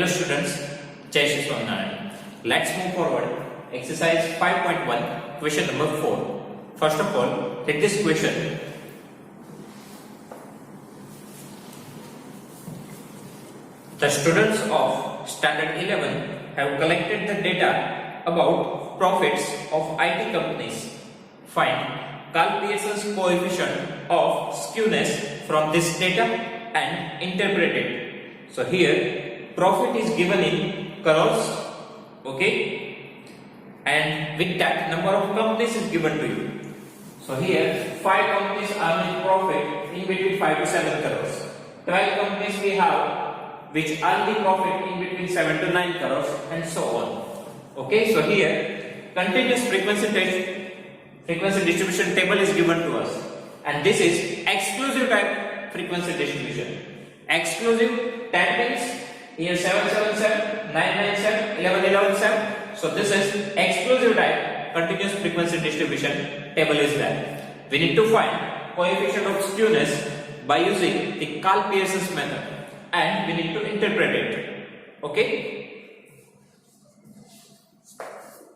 Hello students, Jai Shri Swaminarayan. Let's move forward. Exercise 5.1, question number 4. First of all, take this question. The students of Standard 11 have collected the data about profits of IT companies. Find Karl Pearson's coefficient of skewness from this data and interpret it. So here profit is given in crores, okay, and with that number of companies is given to you. So here 5 companies are in profit in between 5 to 7 crores. 12 companies we have which earn the profit in between 7 to 9 crores and so on. Okay, so here continuous frequency distribution table is given to us, and this is exclusive type frequency distribution. Exclusive, that means here 777, 997, 1117. So this is exclusive type continuous frequency distribution table is there. We need to find coefficient of skewness by using the Karl Pearson's method, and we need to interpret it. Okay.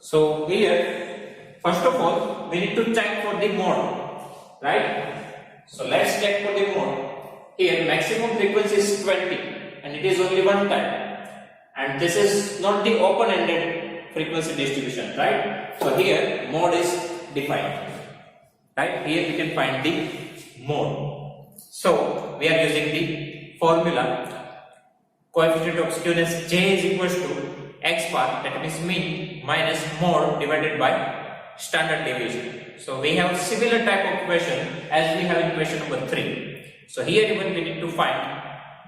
So here first of all we need to check for the mode, right? So let's check for the mode. Here maximum frequency is 20 and it is only one time, and this is not the open-ended frequency distribution, right? So here mode is defined, right? Here we can find the mode. So we are using the formula coefficient of skewness J is equals to x bar, that means mean, minus mode divided by standard deviation. So we have similar type of question as we have in question number 3. So here even we need to find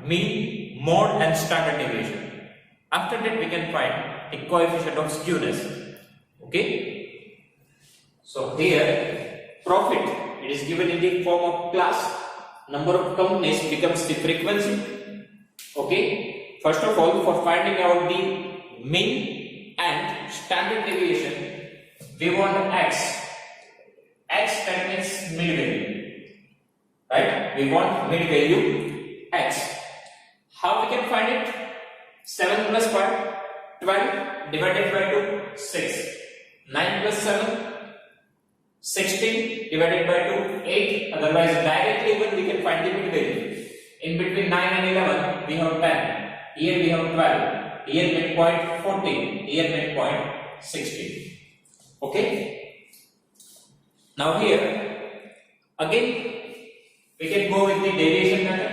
mean, mode and standard deviation. After that we can find the coefficient of skewness. Okay. So here profit, it is given in the form of class. Number of companies becomes the frequency. Okay. First of all, for finding out the mean and standard deviation, we want x. X, that means mid value. Right? We want mid value x. How we can find it? 7 plus 5, 12 divided by 2, 6. 9 plus 7, 16 divided by 2, 8. Otherwise, directly even we can find the mid value. In between 9 and 11, we have 10. Here we have 12. Here midpoint 14. Here midpoint 16. Okay. Now here again we can go with the deviation method.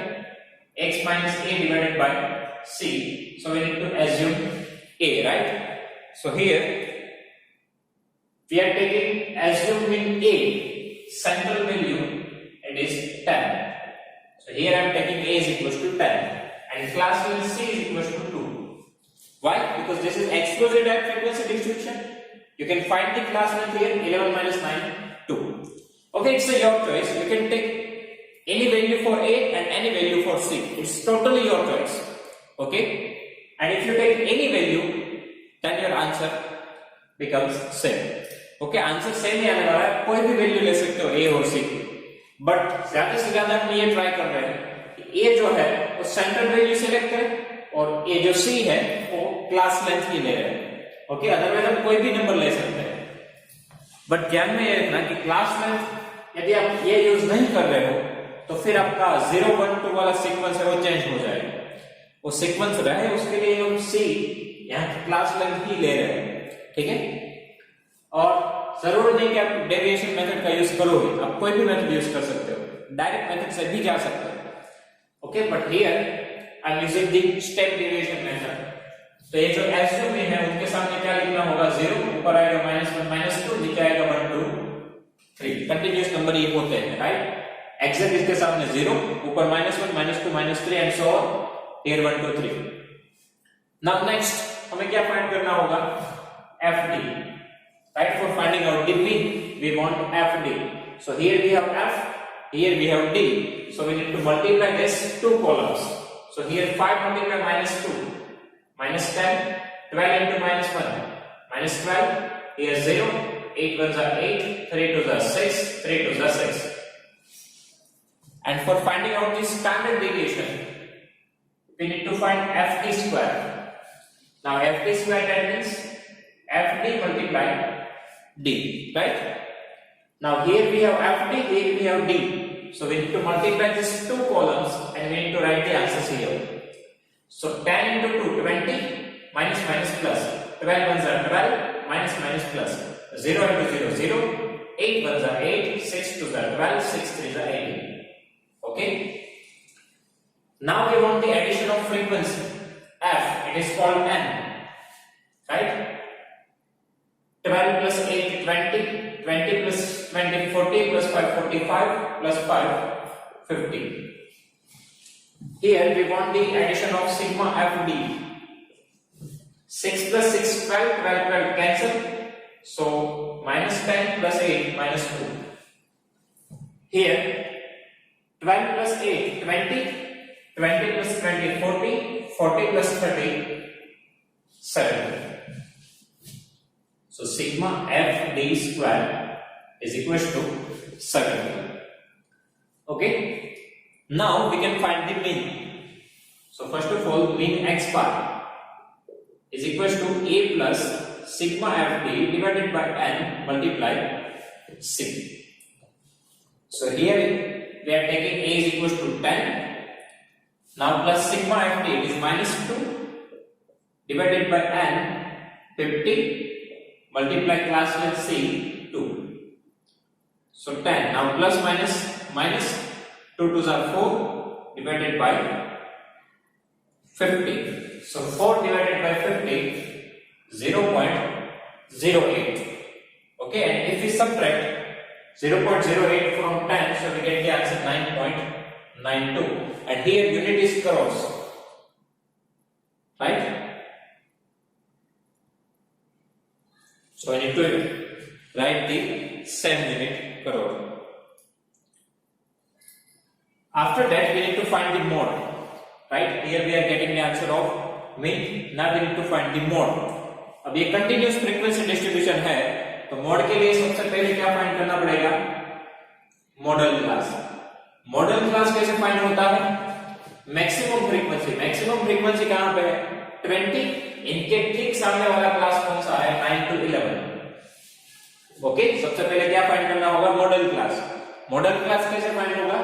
X minus a divided by c. So we need to assume a, right? So here we are taking assuming a central value, it is 10. So here I am taking a is equals to 10 and class value c is equals to 2. Why? Because this is exclusive type frequency distribution. You can find the class length here, 11 minus 9, 2. Okay, it's your choice. You can take any value for A and any value for C. It's totally your choice. Okay? And if you take any value, then your answer becomes same. Okay, answer same ही आने वाला है. कोई भी value ले सकते हो A और C. But ज़्यादा से ज़्यादा हम ये try कर रहे हैं कि A जो है वो central value select करें और A जो C है वो class length ही ले रहे हैं. ओके, अदरवाइज हम कोई भी नंबर ले सकते हैं. बट ध्यान में ये रखना कि क्लास लेंथ यदि आप ये यूज नहीं कर रहे हो तो फिर आपका 0 1 2 वाला सीक्वेंस है वो चेंज हो जाएगा. वो सीक्वेंस रहे उसके लिए हम सी यहाँ क्लास लेंथ ही ले रहे हैं. ठीक है. और जरूर नहीं कि आप डेविएशन मेथड का यूज करोगे, आप कोई भी मेथड यूज कर सकते हो, डायरेक्ट मेथड से भी जा सकते हो. Okay, but here I am using the step deviation method. तो ये जो एसयू में है उनके सामने क्या लिखना होगा? 0, ऊपर आएगा -1 -2, नीचे आएगा 1 2 3. कंटीन्यूअस नंबर ये होते हैं, राइट? एग्जैक्ट इसके सामने 0, ऊपर -1 -2 -3 and so on. Here 1 2 3. Now next हमें क्या फाइंड करना होगा? FD. Right? For finding out the mean we want FD. So here we have F, here we have D. So we need to multiply this two columns. So here 5 multiply -2. minus 10, 12 into -1, -12, here 0, 8 ones are 8, 3 twos are 6, 3 twos are 6. And for finding out the standard deviation, we need to find FD square. Now FD square, that means FD multiplied D, right? Now here we have FD, here we have D. So we need to multiply these two columns and we need to write the answers here. So 10 into 2, 20, minus minus plus. 12 ones are 12, minus minus plus. 0 into 0, 0. 8 ones are 8, 6 twos are 12, 6 threes are 18. Okay? Now we want the addition of frequency. F, it is called N. Right? 12 plus 8, 20. 20 plus 20, 40 plus 5, 45 plus 5, 50. Here we want the addition of sigma FD. 6 plus 6, 12, 12, 12 cancel. So minus 10 plus 8 minus 2. Here 12 plus 8, 20. 20 plus 20, 40. 40 plus 30, 70. So sigma FD square is equal to 70. Okay. Now we can find the mean. So first of all, mean x bar is equal to A plus sigma FD divided by N multiplied C. So here we are taking A is equal to 10. Now plus sigma FD is minus 2 divided by N 50 multiply class length C 2. So 10. Now plus minus 2 twos are 4 divided by 50. So 4 divided by 50, 0.08. Okay, and if we subtract 0.08 from 10, so we get the answer 9.92. And here unit is crores. Right? So I need to write the same unit crore. After that, we need to find the mode. Right? Here we are getting the answer of mean. Now we need to find the mode. अब ये continuous frequency distribution है, तो mode के लिए सबसे पहले क्या find करना पड़ेगा? Model class. मॉडल क्लास कैसे फाइंड होता है? Maximum frequency. मैक्सिमम फ्रीक्वेंसी कहां पे है? 20. इनके ठीक सामने वाला क्लास कौन सा है? 9 to 11. ओके, सबसे पहले क्या फाइंड करना होगा? Model class. मॉडल क्लास कैसे फाइंड होगा?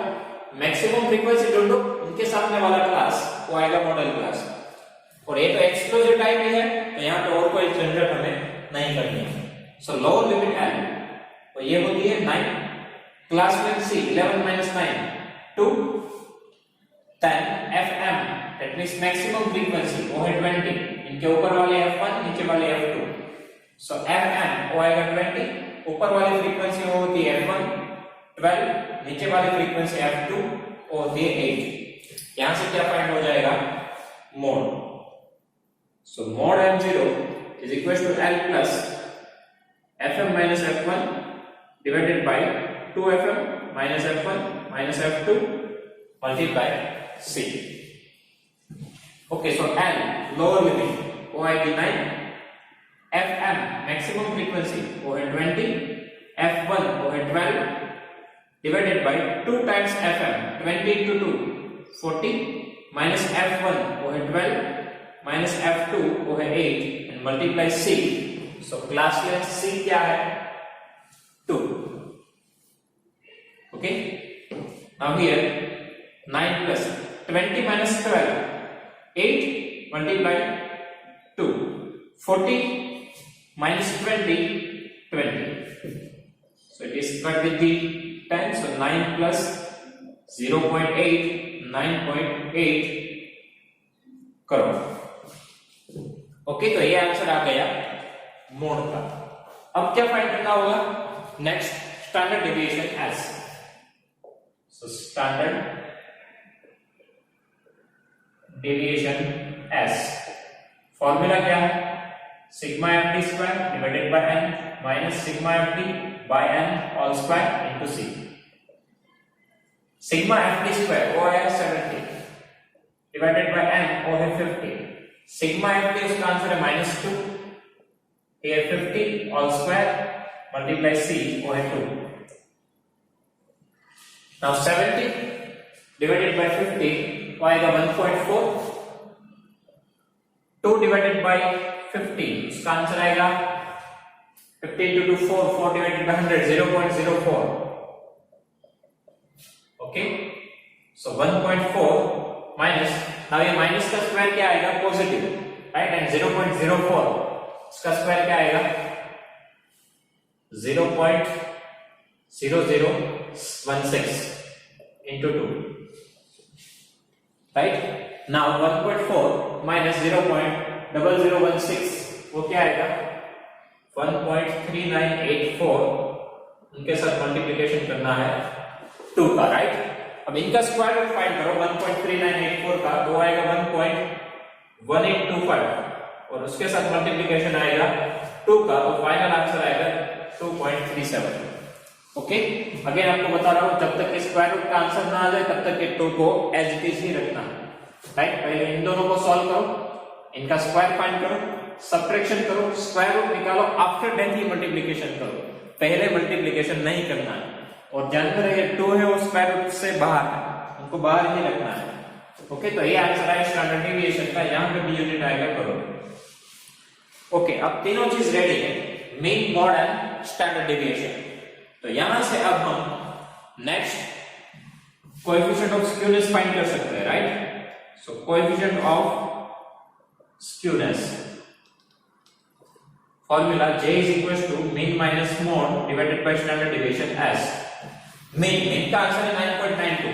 मैक्सिमम फ्रीक्वेंसी ढूंढो, उनके सामने वाला क्लास वो आएगा मॉडल क्लास. और ये तो एक्सक्लूसिव टाइप ही है, तो यहाँ पे और कोई झंझट हमें नहीं करनी है. सो लोअर लिमिट एल, तो ये होती है 9. Class length c 11 minus 9 2. 10 fm, that means maximum frequency वो है 20. इनके ऊपर वाले f1, नीचे वाले f2. सो fm वो आएगा 20. ऊपर वाली फ्रीक्वेंसी वो होती है f1 12, नीचे वाली फ्रीक्वेंसी f2 वो होती है 8. यहां से क्या फाइंड हो जाएगा? Mode. So mod m0 is equal to L plus fm minus f1 divided by 2fm minus f1 minus f2 multiply c. Okay, so L lower limit वो आएगी 9. fm maximum frequency वो है 20. f1 वो है 12 divided by 2 times fm. 20 into 2 40 minus f1 वो है 12 minus f2 वो है 8 and multiply c. So class length c क्या है? 2. Okay, now here 9 plus 20 minus 12 8 multiply 2. 40 minus 20 20. So it is cut with the 10. So 9 plus 0.8 9.8 करो. Okay, तो ये answer आ गया मोड का. अब क्या फाइंड करना होगा? Next standard deviation s. So standard deviation s formula क्या है? Sigma FD square divided by n minus sigma FD by n all square into c. Sigma FD square वो है 70 डिवाइडेड बाय एन वो है 50. Sigma FD उसका answer है -2. here 50 all square multiply c वो है 2. now 70 divided by 50 वो आएगा 1.4. 2 डिवाइडेड बाय 50, उसका आंसर आएगा 50 into 2 4, 4 divided by 100 0.04. Okay, so 1.4 minus, now ये माइनस का स्क्वायर क्या आएगा, पॉजिटिव, राइट, एंड 0.04 इसका स्क्वायर क्या आएगा 0.0016 into 2, राइट. नाउ 1.4 माइनस 0.0016 वो क्या आएगा 1.3984, उनके साथ मल्टीप्लिकेशन करना है 2 का, राइट. अब इनका स्क्वायर रूट फाइंड करो 1.3984 का, तो आएगा 1.1825 और उसके साथ मल्टीप्लिकेशन आएगा 2 का, तो फाइनल आंसर आएगा 2.37. ओके, अगेन आपको बता रहा हूं जब तक स्क्वायर रूट का आंसर ना आ जाए तब तक ये 2 को एज इट इज ही रखना है, राइट. पहले इन दोनों को सॉल्व करो, इनका स्क्वायर फाइंड करो, सबट्रैक्शन करो, स्क्वायर रूट निकालो, आफ्टर देन ही मल्टीप्लिकेशन करो, पहले मल्टीप्लिकेशन नहीं करना है. और जानते रहिए 2 है वो स्क्वायर रूट से बाहर है, उनको बाहर ही रखना है. ओके, तो ये आंसर है स्टैंडर्ड डेविएशन का, यहां पे भी यूनिट आएगा करो. ओके, अब तीनों चीज रेडी है, mean, mod and standard deviation. तो यहां से अब हम next coefficient of skewness find कर सकते हैं, right. So coefficient of skewness formula J is equals to mean minus mode divided by standard deviation as mean का आंसर है 9.92,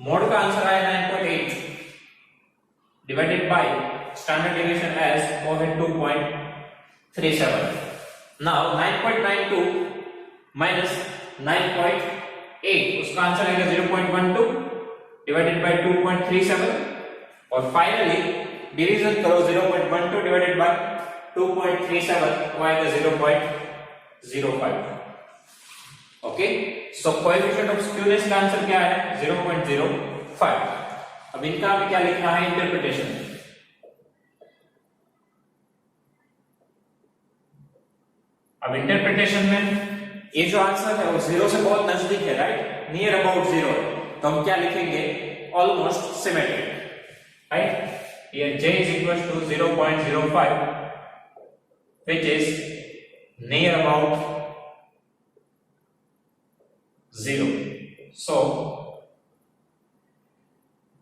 mode का आंसर आया 9.8 divided by standard deviation as वो है 2.37. now 9.92 minus 9.8 उसका आंसर आएगा 0.12 divided by 2.37 और finally division करो 0.12 divided by 2.37 वो आएगा 0.05. Okay, so coefficient of skewness का आंसर क्या है 0.05. अब इनका हमें क्या लिखना है, इंटरप्रिटेशन. अब इंटरप्रिटेशन में ये जो आंसर है वो 0 से बहुत नजदीक है, राइट, नियर अबाउट 0 है, तो हम क्या लिखेंगे almost symmetric, right. Here J is equals to 0.05 which is near about 0. So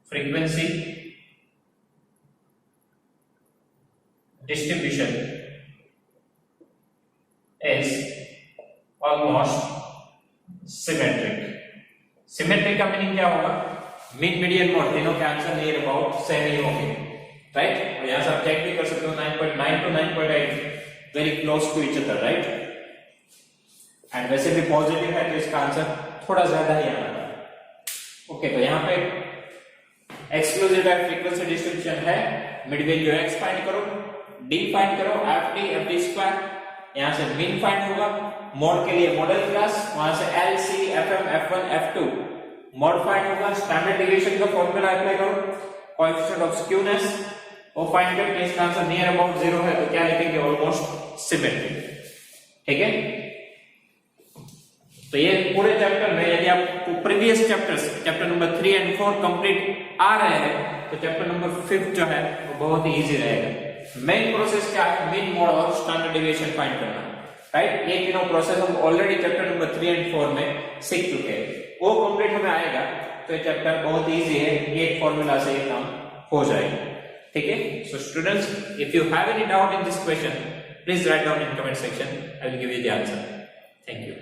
frequency distribution is almost symmetric. Symmetric का मीनिंग क्या होगा, मिड मीडियन मोड, तीनों के आंसर नियर अबाउट सेम ही होंगे, राइट. और यहां से आप चेक भी कर सकते हो 9.9 to 9.8 very close to each other, right. And वैसे भी पॉजिटिव है तो इसका आंसर थोड़ा ज्यादा ही आना है. ओके, तो यहां पे एक्सक्लूसिव टाइप फ्रीक्वेंसी डिस्ट्रीब्यूशन है, मिड वैल्यू x फाइंड करो, d फाइंड करो, fd स्क्वायर, यहां से मीन फाइंड होगा, मोड के लिए मॉडल क्लास, वहां से lc fm f1 f2 mode find होगा, स्टैंडर्ड डेविएशन का फॉर्मूला अप्लाई करो, कोएफिशिएंट ऑफ स्क्यूनेस वो फाइंड करके इसका आंसर नियर अबाउट 0 है तो क्या लिखेंगे ऑलमोस्ट सिमेट्रिक. ठीक है, तो ये पूरे चैप्टर में यदि आपको previous chapters chapter number 3 and 4 complete आ रहे हैं तो चैप्टर नंबर 5 जो है वो बहुत ही इजी रहेगा. मेन प्रोसेस क्या है, मीन, मोड और स्टैंडर्ड डेविएशन फाइंड करना, राइट. ये तीनों प्रोसेस हम ऑलरेडी चैप्टर नंबर 3 and 4 में सीख चुके हैं, वो कंप्लीट हमें आएगा तो ये चैप्टर बहुत इजी है, एक फॉर्मूला से ये काम हो जाएगा. ठीक है, so students, if you have any doubt in this question please write down in comment section, I will give you the answer. Thank you.